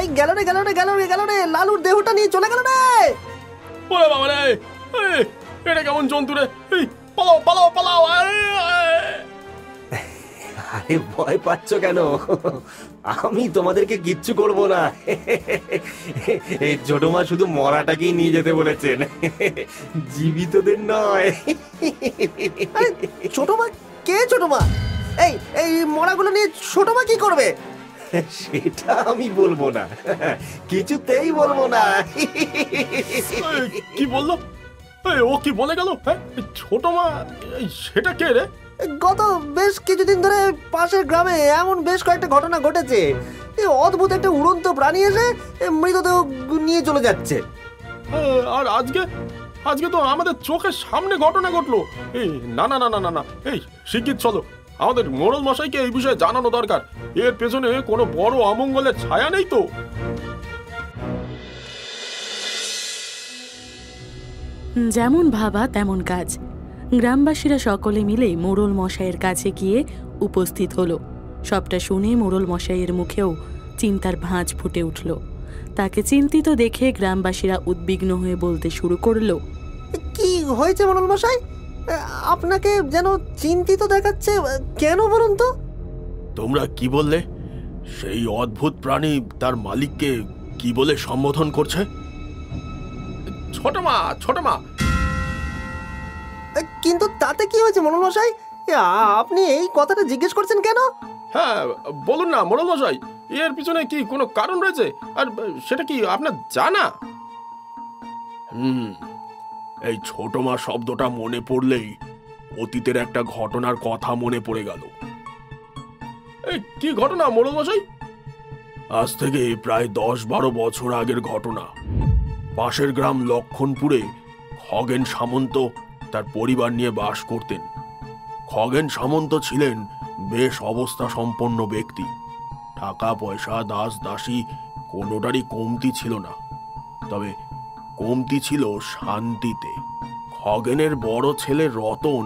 এই গেল রে গেল রে গেল রে গেল রে, লালুর দেহটা নিয়ে চলে গেল রে। ওরে বাবা রে, এটা কেমন জন্তু রে! পালাও পালাও পালাও! আরে ভয় পাচ্ছ কেন? আমি তোমাদেরকে কিচ্ছু করব না। এই ছোট মা শুধু মরাটাকেই নিয়ে যেতে বলেছেন, জীবিতদের নয়। ছোট মা? কে ছোট মা? এই এই মরাগুলো নিয়ে ছোট মা কি করবে? সেটা আমি বলবো না, কিছুতেই বলবো না। কি বললো? ও কি বলে গেল? ছোট মা? সেটা কে রে? গত বেশ কিছুদিন ধরে পাশের গ্রামে এমন বেশ কয়েকটা ঘটনা ঘটেছে। অদ্ভুত একটা উড়ন্ত প্রাণী এসে মৃতদেহ নিয়ে চলে যাচ্ছে। আর আজকে আজকে তো আমাদের চোখের সামনে ঘটনা ঘটলো। এই না না না না না না, এই শিগগির চলো, আমাদের মোড়ল মশাইকে এই বিষয়ে জানানো দরকার। এর পেছনে কোনো বড় অমঙ্গলের ছায়া নেই তো? যেমন ভাবা তেমন কাজ। গ্রামবাসীরা সকলে মিলে মোড়ল মশাইয়ের কাছে গিয়ে উপস্থিত হলো। সবটা শুনে মোড়ল মশাইয়ের মুখেও চিন্তার ভাঁজ ফুটে উঠল। তাকে চিন্তিত দেখে গ্রামবাসীরা উদ্বিগ্ন হয়ে বলতে শুরু করলো, কি হয়েছে মোড়ল মশাই? আপনাকে যেন চিন্তিত দেখাচ্ছে, কেন বলুন তো? তোমরা কি বললে? সেই অদ্ভুত প্রাণী তার মালিককে কি বলে সম্বোধন করছে? ছোট মা, ছোট মা। কিন্তু তাতে কি হয়েছে মোড়ল মশাই? আপনি এই কথাটা জিজ্ঞেস করছেন কেন? হ্যাঁ বলুন না মোড়ল মশাই, এর পিছনে কি কোনো কারণ রয়েছে? আর সেটা কি আপনার জানা? এই ছোট মা শব্দটা মনে পড়লেই অতীতের একটা ঘটনার কথা মনে পড়ে গেল। এই কি ঘটনা মোড়ল মশাই? আজ থেকে প্রায় 10-12 বছর আগের ঘটনা। পাশের গ্রাম লক্ষণপুরে খগেন সামন্ত তার পরিবার নিয়ে বাস করতেন। খগেন সামন্ত ছিলেন বেশ অবস্থা সম্পন্ন ব্যক্তি। টাকা পয়সা, দাস দাসী কোনোটারই কমতি ছিল না, তবে কমতি ছিল শান্তিতে। খগেনের বড় ছেলে রতন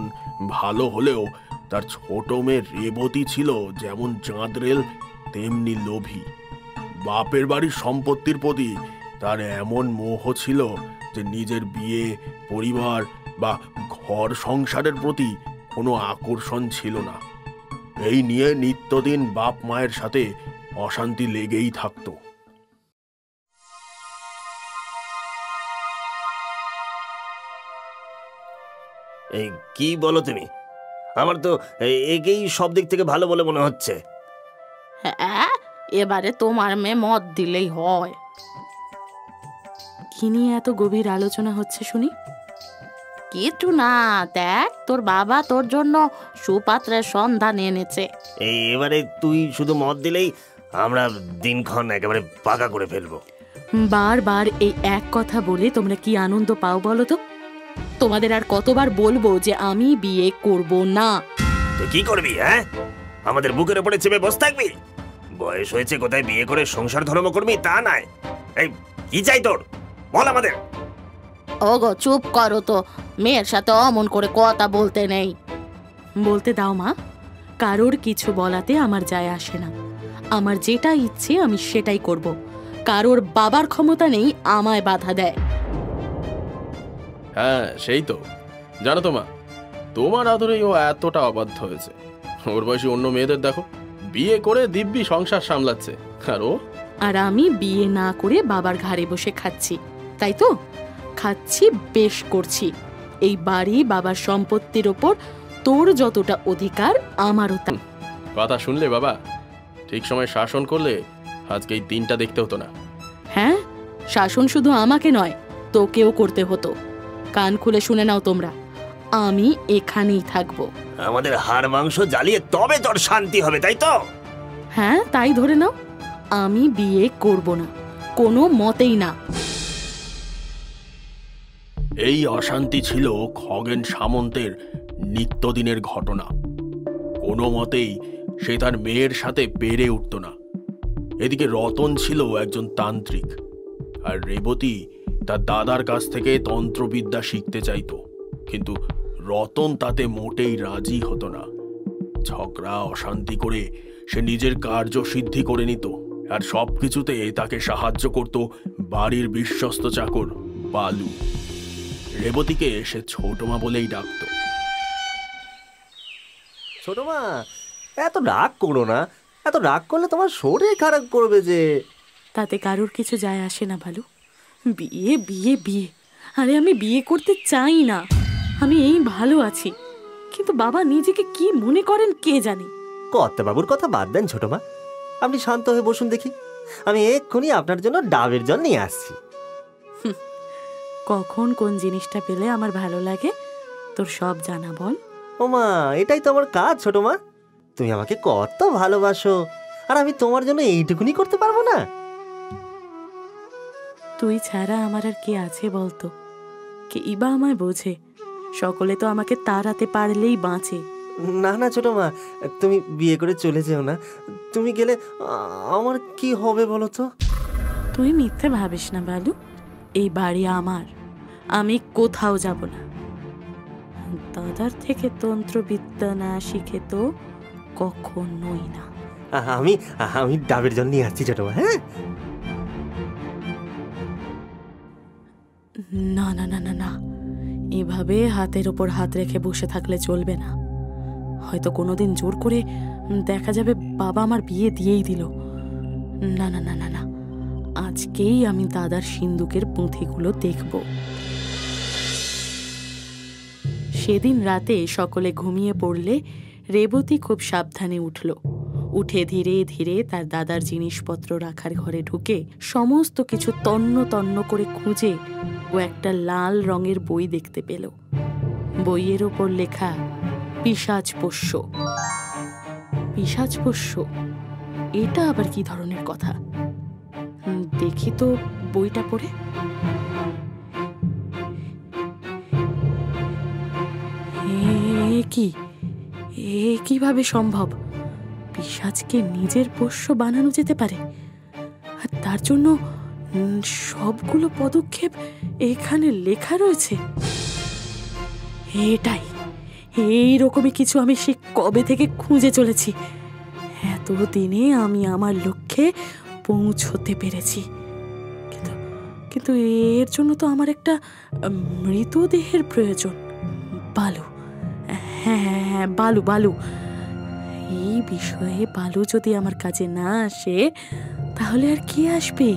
ভালো হলেও তার ছোট মেয়ে রেবতী ছিল যেমন চাঁদরেল তেমনি লোভী। বাপের বাড়ির সম্পত্তির প্রতি তার এমন মোহ ছিল যে নিজের বিয়ে, পরিবার বা ঘর সংসারের প্রতি কোনো আকর্ষণ ছিল না। এই নিয়ে নিত্যদিন বাপ মায়ের সাথে অশান্তি লেগেই থাকতো। এই কি বলো তুমি? আমার তো একেই সব দিক থেকে ভালো বলে মনে হচ্ছে। হ্যাঁ, এবারে তোমার মেয়ে মত দিলেই হয়। কি নিয়ে এত গভীর আলোচনা হচ্ছে শুনি? কিছু না, দেখ তোর বাবা তোর জন্য সুপাত্রের সন্ধান এনেছে। এবারে তুই শুধু মত দিলেই আমরা দিনক্ষণ একেবারে পাকা করে ফেলবো। বারবার এই এক কথা বলে তোমরা কি আনন্দ পাও বলো তো? তোমাদের আর কতবার বলবো যে আমি বিয়ে করব না? তুই কি করবি? হ্যাঁ, আমাদের বুকের উপরে চেপে বসে থাকবি? বয়স হয়েছে কোথায় বিয়ে করে সংসার ধর্ম করবি তা নয়। এই কি চাই তোর, বল আমাদের। ওগো চুপ করো তো, মেয়ের সাথে অমন করে কথা বলতে নেই। বলতে দাও মা, কারোর কিছু বলাতে আমার যায় আসে না। আমার যেটা ইচ্ছে আমি সেটাই করব। কারোর বাবার ক্ষমতা নেই আমায় বাধা দেয়। হ্যাঁ সেই তো, জানো তো মা, তোমার আদরেই ও এতটা অবাধ্য হয়েছে। ওর বয়সী অন্য মেয়েদের দেখো, বিয়ে করে দিব্যি সংসার সামলাচ্ছে, আর ও? আর আমি বিয়ে না করে বাবার ঘাড়ে বসে খাচ্ছি, তাই তো? খাচ্ছি, বেশ করছি। এই বাড়ি বাবার সম্পত্তির ওপর তোর যতটা অধিকার আমারও তা। কথা শুনলে বাবা? ঠিক সময় শাসন করলে আজকে এই দিনটা দেখতে হতো না। হ্যাঁ, শাসন শুধু আমাকে নয়, তোকেও করতে হতো। কান খুলে শুনে নাও তোমরা, আমি এখানেই থাকবো। আমাদের হাড় মাংস জ্বালিয়ে তবে তোর শান্তি হবে, তাই তো? হ্যাঁ তাই ধরে নাও। আমি বিয়ে করব না, কোনো মতেই না। এই অশান্তি ছিল খগেন সামন্তের নিত্যদিনের ঘটনা। কোনো মতেই সে তার মেয়ের সাথে পেরে উঠত না। এদিকে রতন ছিল একজন তান্ত্রিক, আর রেবতী তার দাদার কাছ থেকে তন্ত্রবিদ্যা শিখতে চাইত, কিন্তু রতন তাতে মোটেই রাজি হতো না। ঝগড়া অশান্তি করে সে নিজের কার্য সিদ্ধি করে নিত, আর সবকিছুতে তাকে সাহায্য করত বাড়ির বিশ্বস্ত চাকর বালু। রেবতীকে সে ছোট মা বলেই ডাকত। ছোট মা, এত রাগ করো না। এত রাগ করলে তোমার শরীর খারাপ করবে যে। তাতে কারোর কিছু যায় আসে না বালু। বিয়ে বিয়ে বিয়ে, আরে আমি বিয়ে করতে চাই না। আমি এই ভালো আছি, কিন্তু বাবা নিজেকে কি মনে করেন কে জানে। কর্তাবাবুর কথা বাদ দেন ছোট মা, আপনি শান্ত হয়ে বসুন দেখি। আমি এক্ষুনি আপনার জন্য ডাবের জল নিয়ে আসছি। কখন কোন জিনিসটা পেলে আমার ভালো লাগে তোর সব জানা বল। ও মা, এটাই তো আমার কাজ ছোট মা। তুমি আমাকে কত ভালোবাসো, আর আমি তোমার জন্য এইটুকুনি করতে পারবো না? তুই ছাড়া আমার আর কে আছে বলতো? কেই বা আমায় বোঝে? সকলে তো আমাকে তাড়াতে পারলেই বাঁচে। না না ছোট মা, তুমি বিয়ে করে চলে যেও না। তুমি গেলে আমার কি হবে বলো তো? তুই মিথ্যে ভাবিস না বালু, এই বাড়ি আমার, আমি কোথাও যাব না। দাদার থেকে তন্ত্রবিদ্যা না শিখে তো কখনোই না। আমি আমি ডাবের জল নিয়ে আসছি ছোট মা। হ্যাঁ, না না না না না, এভাবে হাতের ওপর হাত রেখে বসে থাকলে চলবে না। হয়তো কোনোদিন জোর করে দেখা যাবে বাবা আমার বিয়ে দিয়েই দিল। না না না না না, আজকেই আমি দাদার সিন্দুকের পুঁথিগুলো দেখব। সেদিন রাতে সকলে ঘুমিয়ে পড়লে রেবতী খুব সাবধানে উঠল। উঠে ধীরে ধীরে তার দাদার জিনিসপত্র রাখার ঘরে ঢুকে সমস্ত কিছু তন্ন তন্ন করে খুঁজে ও একটা লাল রঙের বই দেখতে পেল। বইয়ের ওপর লেখা পিশাচ পোষ্য। পিশাচ পোষ্য, এটা আবার কি ধরনের কথা? দেখি তো বইটা পড়ে। কি কিভাবে সম্ভব? পিশাচকে নিজের পোষ্য বানানো যেতে পারে, আর তার জন্য সবগুলো পদক্ষেপ এখানে লেখা রয়েছে। এটাই, এইরকমই কিছু আমি সে কবে থেকে খুঁজে চলেছি। এতদিনে আমি আমার লক্ষ্যে পৌঁছতে পেরেছি, কিন্তু কিন্তু এর জন্য তো আমার একটা মৃতদেহের প্রয়োজন। বালু, হ্যাঁ বালু, বালু। এই বিষয়ে বালু যদি আমার কাছে না আসে তাহলে আর কে আসবে?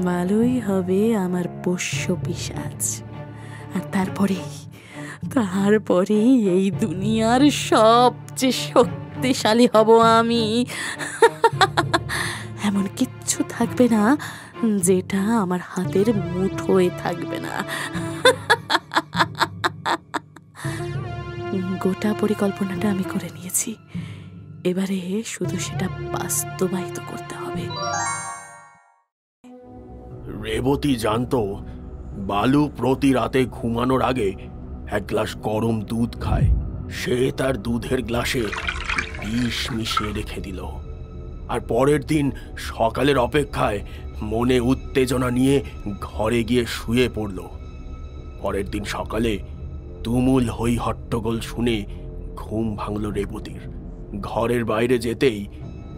বালুই হবে আমার পোষ্য পিশাচ। আর তারপরেই এই দুনিয়ার সবচেয়ে শক্তিশালী হব আমি। এমন কিচ্ছু থাকবে না যেটা আমার হাতের মুঠোয় থাকবে না। গোটা পরিকল্পনাটা আমি করে নিয়েছি, এবারে শুধু সেটা বাস্তবায়িত করতে হবে। রেবতী জানতো বালু প্রতি রাতে ঘুমানোর আগে এক গ্লাস গরম দুধ খায়। সে তার দুধের গ্লাসে বিষ মিশিয়ে রেখে দিল, আর পরের দিন সকালের অপেক্ষায় মনে উত্তেজনা নিয়ে ঘরে গিয়ে শুয়ে পড়ল। পরের দিন সকালে তুমুল হই হট্টগোল শুনে ঘুম ভাঙল রেবতীর। ঘরের বাইরে যেতেই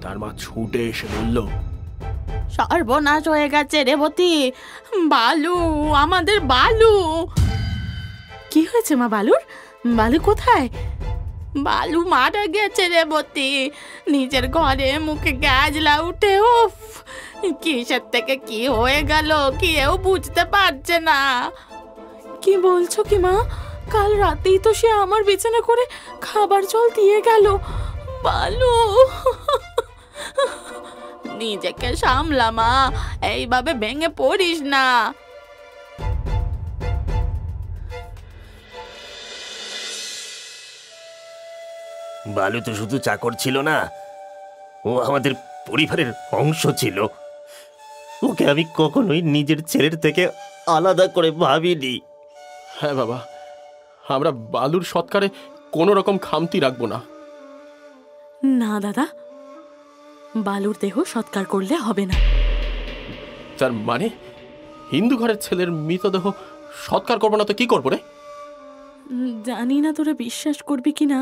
তার মা ছুটে এসে বলল, সর্বনাশ হয়ে গেছে রেবতী, বালু, আমাদের বালু। কি হয়েছে মা বালুর? বালু কোথায়? বালু মারা গেছে রেবতী, নিজের ঘরে মুখে গ্যাজলা উঠে। উফ, কিসের থেকে কি হয়ে গেল কেউ বুঝতে পারছে না। কি বলছো কি মা? কাল রাতেই তো সে আমার বিছানা করে খাবার জল দিয়ে গেল। বালু, নিজেকে সামলা মা, এইভাবে ভেঙে পড়িস না। বালু তো শুধু চাকর ছিল না, ও আমাদের পরিবারের অংশ ছিল। ওকে আমি কখনোই নিজের ছেলের থেকে আলাদা করে ভাবিনি। হ্যাঁ বাবা, আমরা বালুর সৎকারে কোনো রকম খামতি রাখবো না। না দাদা, বালুর দেহ সৎকার করলে হবে না। তার মানে হিন্দু ঘরের ছেলের মৃতদেহ সৎকার করবো না তো কি করবো রে? জানি না তোরা বিশ্বাস করবি কিনা,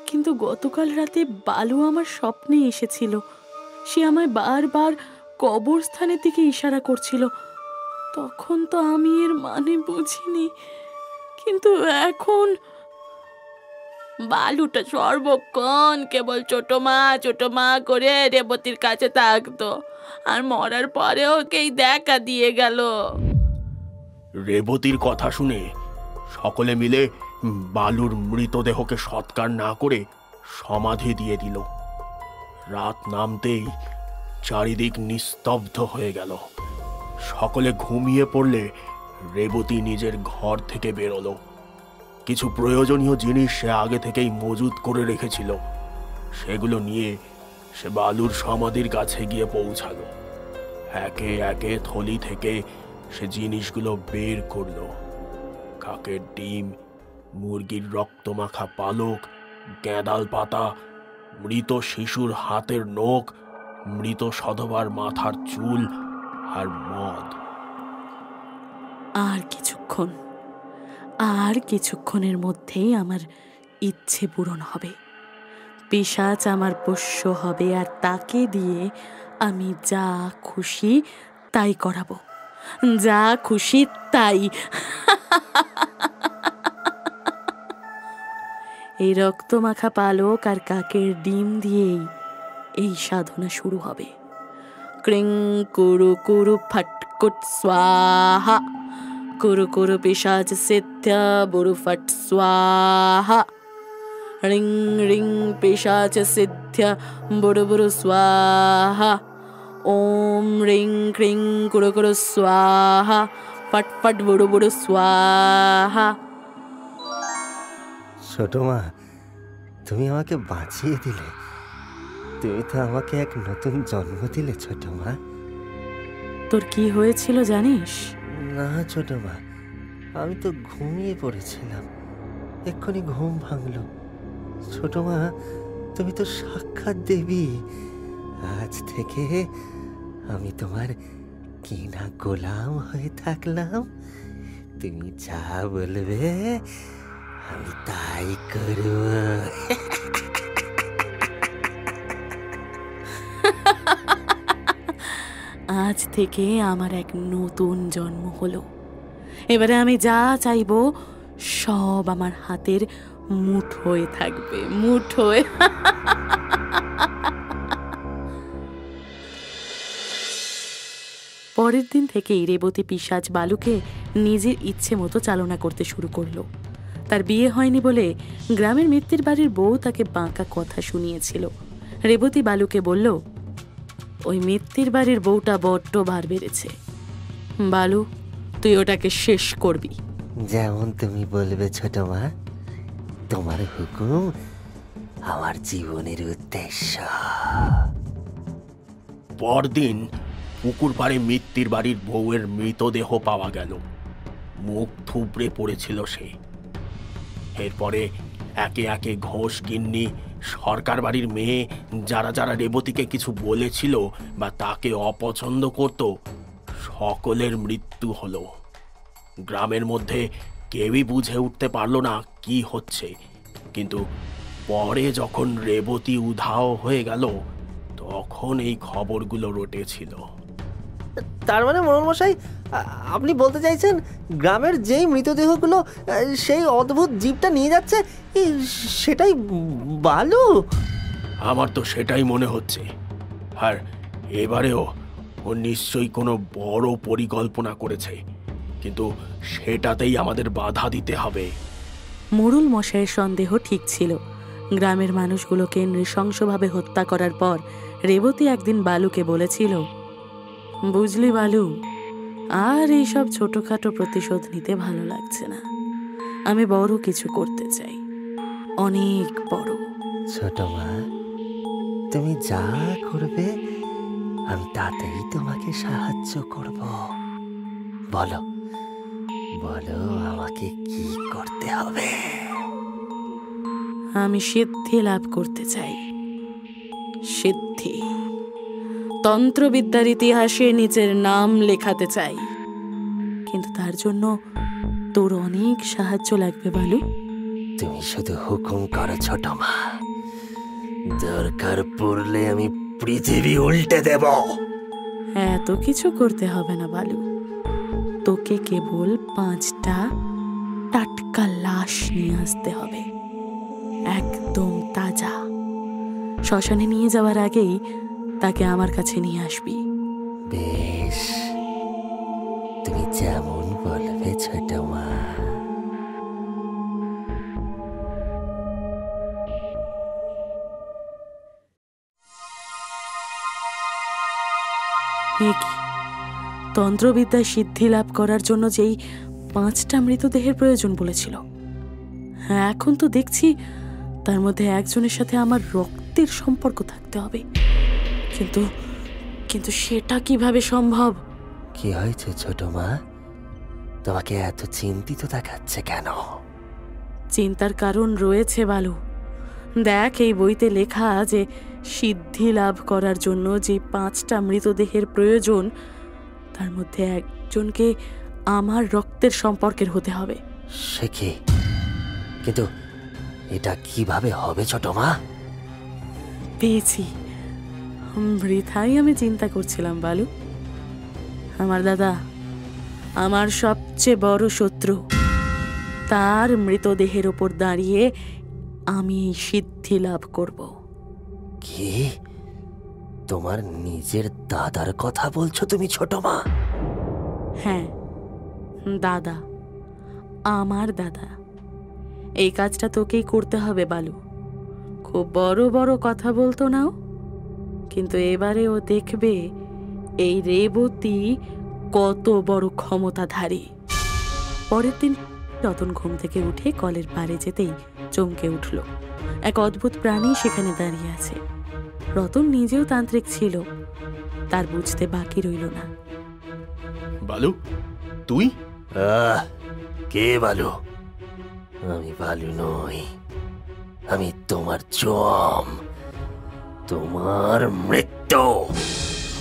কিন্তু গতকাল রাতে বালু আমার স্বপ্নে এসেছিল। সে আমায় বারবার কবরস্থানের দিকে ইশারা করছিল। তখন তো আমি এর মানে বুঝিনি, কিন্তু এখন বালুটা সর্বক্ষণ কেবল ছোট মা করে রেবতীর কাছে থাকতো, আর মরার পরেও ওকেই দেখা দিয়ে গেল। রেবতীর কথা শুনে সকলে মিলে বালুর মৃতদেহকে সৎকার না করে সমাধি দিয়ে দিল। রাত নামতেই চারিদিক নিস্তব্ধ হয়ে গেল। সকলে ঘুমিয়ে পড়লে রেবতী নিজের ঘর থেকে বেরোলো। কিছু প্রয়োজনীয় জিনিস সে আগে থেকেই মজুত করে রেখেছিল, সেগুলো নিয়ে সে বালুর সমাধির কাছে গিয়ে পৌঁছালো। একে একে থলি থেকে সে জিনিসগুলো বের করলো। কাকের ডিম, মুরগির রক্তমাখা পালক, গ্যাঁদাল পাতা, মৃত শিশুর হাতের নখ, মৃত সধবার মাথার চুল আর মদ। আর কিছুক্ষণের মধ্যেই আমার ইচ্ছে পূরণ হবে। পিশাচ আমার পোষ্য হবে, আর তাকে দিয়ে আমি যা খুশি তাই করাবো, যা খুশি তাই। এই রক্তমাখা পালক আর কাকের ডিম দিয়েই এই সাধনা শুরু হবে। ক্রিং কুরু কুরু ফটকুট স্বাহা, কুরু কুরু পিশাচ সিদ্ধা বুরু ফট স্বাহা, রিং রিং পিশাচ সিদ্ধা বুরু বুরু স্বাহা, ওম রিং ক্রিং কুরু কুরু স্বাহা, ফট ফট বুরু বুরু স্বাহা। ছোট মা, তুমি আমাকে বাঁচিয়ে দিলে। তুমি তো আমাকে এক নতুন জন্ম দিলে ছোট মা। তোর কি হয়েছিল জানিস? না ছোট মা, আমি তো ঘুমিয়ে পড়েছিলাম, এক্ষুনি ঘুম ভাঙলো। ছোট মা, তুমি তো সাক্ষাৎ দেবী। আজ থেকে আমি তোমার কিনা গোলাম হয়ে থাকলাম। তুমি যা বলবে আমি তাই করব। আজ থেকে আমার এক নতুন জন্ম হলো। এবারে আমি যা চাইবো সব আমার হাতের মুঠোয় থাকবে, মুঠোয়। পরের দিন থেকেই রেবতী পিশাচ বালুকে নিজের ইচ্ছে মতো চালনা করতে শুরু করলো। তার বিয়ে হয়নি বলে গ্রামের মিত্তির বাড়ির বউ তাকে বাঁকা কথা শুনিয়েছিল। রেবতী বালুকে বলল, ওই মিত্তির বাড়ির বউটা বড্ড বার বেড়েছে। বালু, তুই ওটাকে শেষ করবি। যেমন তুমি বলবে ছোট মা, তোমার হুকুম আমার জীবনের উদ্দেশ্য। পরদিন পুকুর পাড়ে মিত্তির বাড়ির বউয়ের মৃতদেহ পাওয়া গেল। মুখ থুবড়ে পড়েছিল সে। এরপরে একে একে ঘোষ গিন্নি, সরকার বাড়ির মেয়ে, যারা যারা রেবতীকে কিছু বলেছিল বা তাকে অপছন্দ করত, সকলের মৃত্যু হলো। গ্রামের মধ্যে কেউই বুঝে উঠতে পারল না কি হচ্ছে, কিন্তু পরে যখন রেবতী উধাও হয়ে গেল তখন এই খবরগুলো রটেছিল। তার মানে মোড়ল মশাই, আপনি বলতে চাইছেন গ্রামের যেই মৃতদেহগুলো সেই অদ্ভুত জীবটা নিয়ে যাচ্ছে, সেটাই বালু? আমার তো সেটাই মনে হচ্ছে। আর এবারেও ও নিশ্চয়ই কোনো বড় পরিকল্পনা করেছে, কিন্তু সেটাতেই আমাদের বাধা দিতে হবে। মোড়ল মশাইয়ের সন্দেহ ঠিক ছিল। গ্রামের মানুষগুলোকে নৃশংসভাবে হত্যা করার পর রেবতী একদিন বালুকে বলেছিল, বুঝলি বালু, আর এইসব ছোটখাটো প্রতিশোধ নিতে ভালো লাগছে না। আমি বড় কিছু করতে চাই, অনেক বড়। ছোট মা, তুমি যা করবে আমি তাতেই তোমাকে সাহায্য করব। বলো বলো, আমাকে কি করতে হবে? আমি সিদ্ধি লাভ করতে চাই। সিদ্ধি, তন্ত্রবিদ্যার ইতিহাসে নিজের নাম লেখাতে চাই, কিন্তু তার জন্য তোর অনেক সাহায্য লাগবে বালু। তুমি শুধু হুকুম করো ছোট মা, দরকার পড়লে আমি পৃথিবী উল্টে দেব। এত কিছু করতে হবে না বালু, তোকে কেবল 5টা টাটকা লাশ নিয়ে আসতে হবে, একদম তাজা। শ্মশানে নিয়ে যাওয়ার আগেই তাকে আমার কাছে নিয়ে আসবি। বেশ, তুমি যেমন বলবে ছোট মা। এ কি, তন্ত্রবিদ্যায় সিদ্ধি লাভ করার জন্য যেই 5টা মৃতদেহের প্রয়োজন বলেছিল, হ্যাঁ এখন তো দেখছি তার মধ্যে একজনের সাথে আমার রক্তের সম্পর্ক থাকতে হবে। কিন্তু কিন্তু সেটা কিভাবে সম্ভব? কি হয়েছে ছোট মা? তোমাকে এত চিন্তিত দেখাচ্ছে কেন? চিন্তার কারণ রয়েছে বালু। দেখ, এই বইতে লেখা যে সিদ্ধি লাভ করার জন্য যে 5টা মৃতদেহের প্রয়োজন, তার মধ্যে একজনকে আমার রক্তের সম্পর্কের হতে হবে। সে কি? কিন্তু এটা কিভাবে হবে ছোট মা? পেয়েছি। বৃথাই আমি চিন্তা করছিলাম বালু। আমার দাদা, আমার সবচেয়ে বড় শত্রু, তার মৃতদেহের ওপর দাঁড়িয়ে আমি এই সিদ্ধি লাভ করব। কি? তোমার নিজের দাদার কথা বলছো তুমি ছোট মা? হ্যাঁ, দাদা, আমার দাদা। এই কাজটা তোকেই করতে হবে বালু। খুব বড় বড় কথা বলতো নাও, কিন্তু এবারে ও দেখবে এই রেবতী কত বড় ক্ষমতাধারী। পরের দিন রতন ঘুম থেকে উঠে কলের পাড়ে যেতেই চমকে উঠল। এক অদ্ভুত প্রাণী সেখানে দাঁড়িয়ে আছে। রতন নিজেও তান্ত্রিক ছিল, তার বুঝতে বাকি রইল না। বালু, তুই? কে বালু? আমি বালু নই, আমি তোমার জম, তোমার মৃত্যু।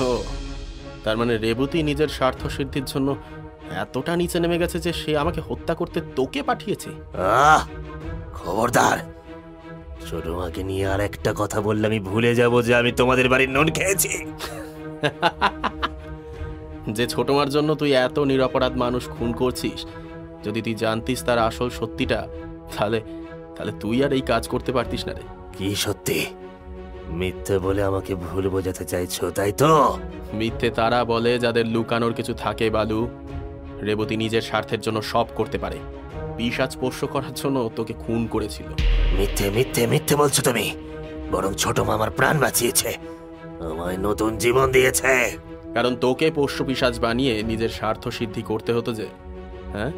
ও, তার মানে রেবতী নিজের স্বার্থ সিদ্ধির জন্য এতটা নিচে নেমে গেছে যে সে আমাকে হত্যা করতে তোকে পাঠিয়েছে। খবরদার, ছোট মাকে নিয়ে আর একটা কথা বললে আমি ভুলে যাব যে আমি তোমাদের বাড়ির নুন খেয়েছি। যে ছোট মার জন্য তুই এত নিরপরাধ মানুষ খুন করছিস, যদি তুই জানতিস তার আসল সত্যিটা, তাহলে তুই আর এই কাজ করতে পারতিস না রে। কি সত্যি? মিথ্যে বলে আমাকে ভুল বোঝাতে চাইছো, তাই তো? মিথ্যে তারা বলে যাদের লুকানোর কিছু থাকে বালু। রেবতী নিজের স্বার্থের জন্য সব করতে পারে। পিশাচ পোষ্য করার জন্য তোকে খুন করেছিল। মিথ্যে মিথ্যে মিথ্যে বলছো তুমি। বরং ছোট মা আমার প্রাণ বাঁচিয়েছে, আমায় নতুন জীবন দিয়েছে। কারণ তোকে পোষ্য পিশাচ বানিয়ে নিজের স্বার্থ সিদ্ধি করতে হতো যে। হ্যাঁ,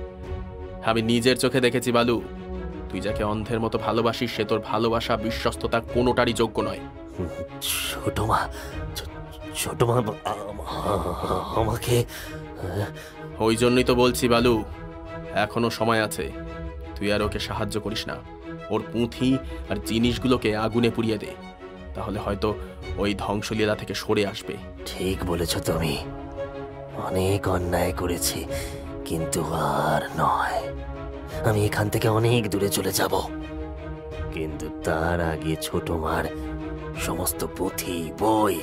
আমি নিজের চোখে দেখেছি বালু। তুই যাকে অন্ধের মতো ভালোবাসিস সে তোর ভালোবাসা, বিশ্বস্ততা কোনোটারই যোগ্য নয়। ছোট মা আমাকে... ওই জন্যই তো বলছি বালু, এখনো সময় আছে। তুই আর ওকে সাহায্য করিস না। ওর পুঁথি আর জিনিসগুলোকে আগুনে পুড়িয়ে দে, তাহলে হয়তো ওই ধ্বংসলীলা থেকে সরে আসবে। ঠিক বলেছ তুমি। অনেক অন্যায় করেছি, কিন্তু আর নয়। আমি এখান থেকে অনেক দূরে চলে যাব, কিন্তু তার আগে ছোট মার সমস্ত পুঁথি বই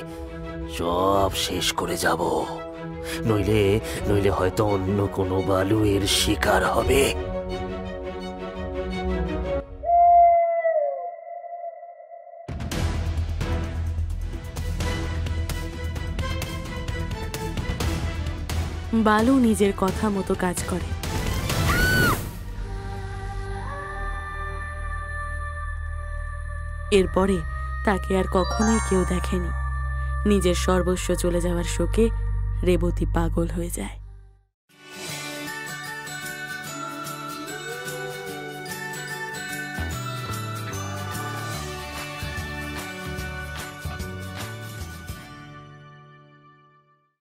সব শেষ করে যাব। নইলে হয়তো অন্য কোনো বালু এর শিকার হবে। বালু নিজের কথা মতো কাজ করে। এরপরে তাকে আর কখনোই কেউ দেখেনি। নিজের সর্বস্ব চলে যাওয়ার শোকে রেবতী পাগল হয়ে যায়।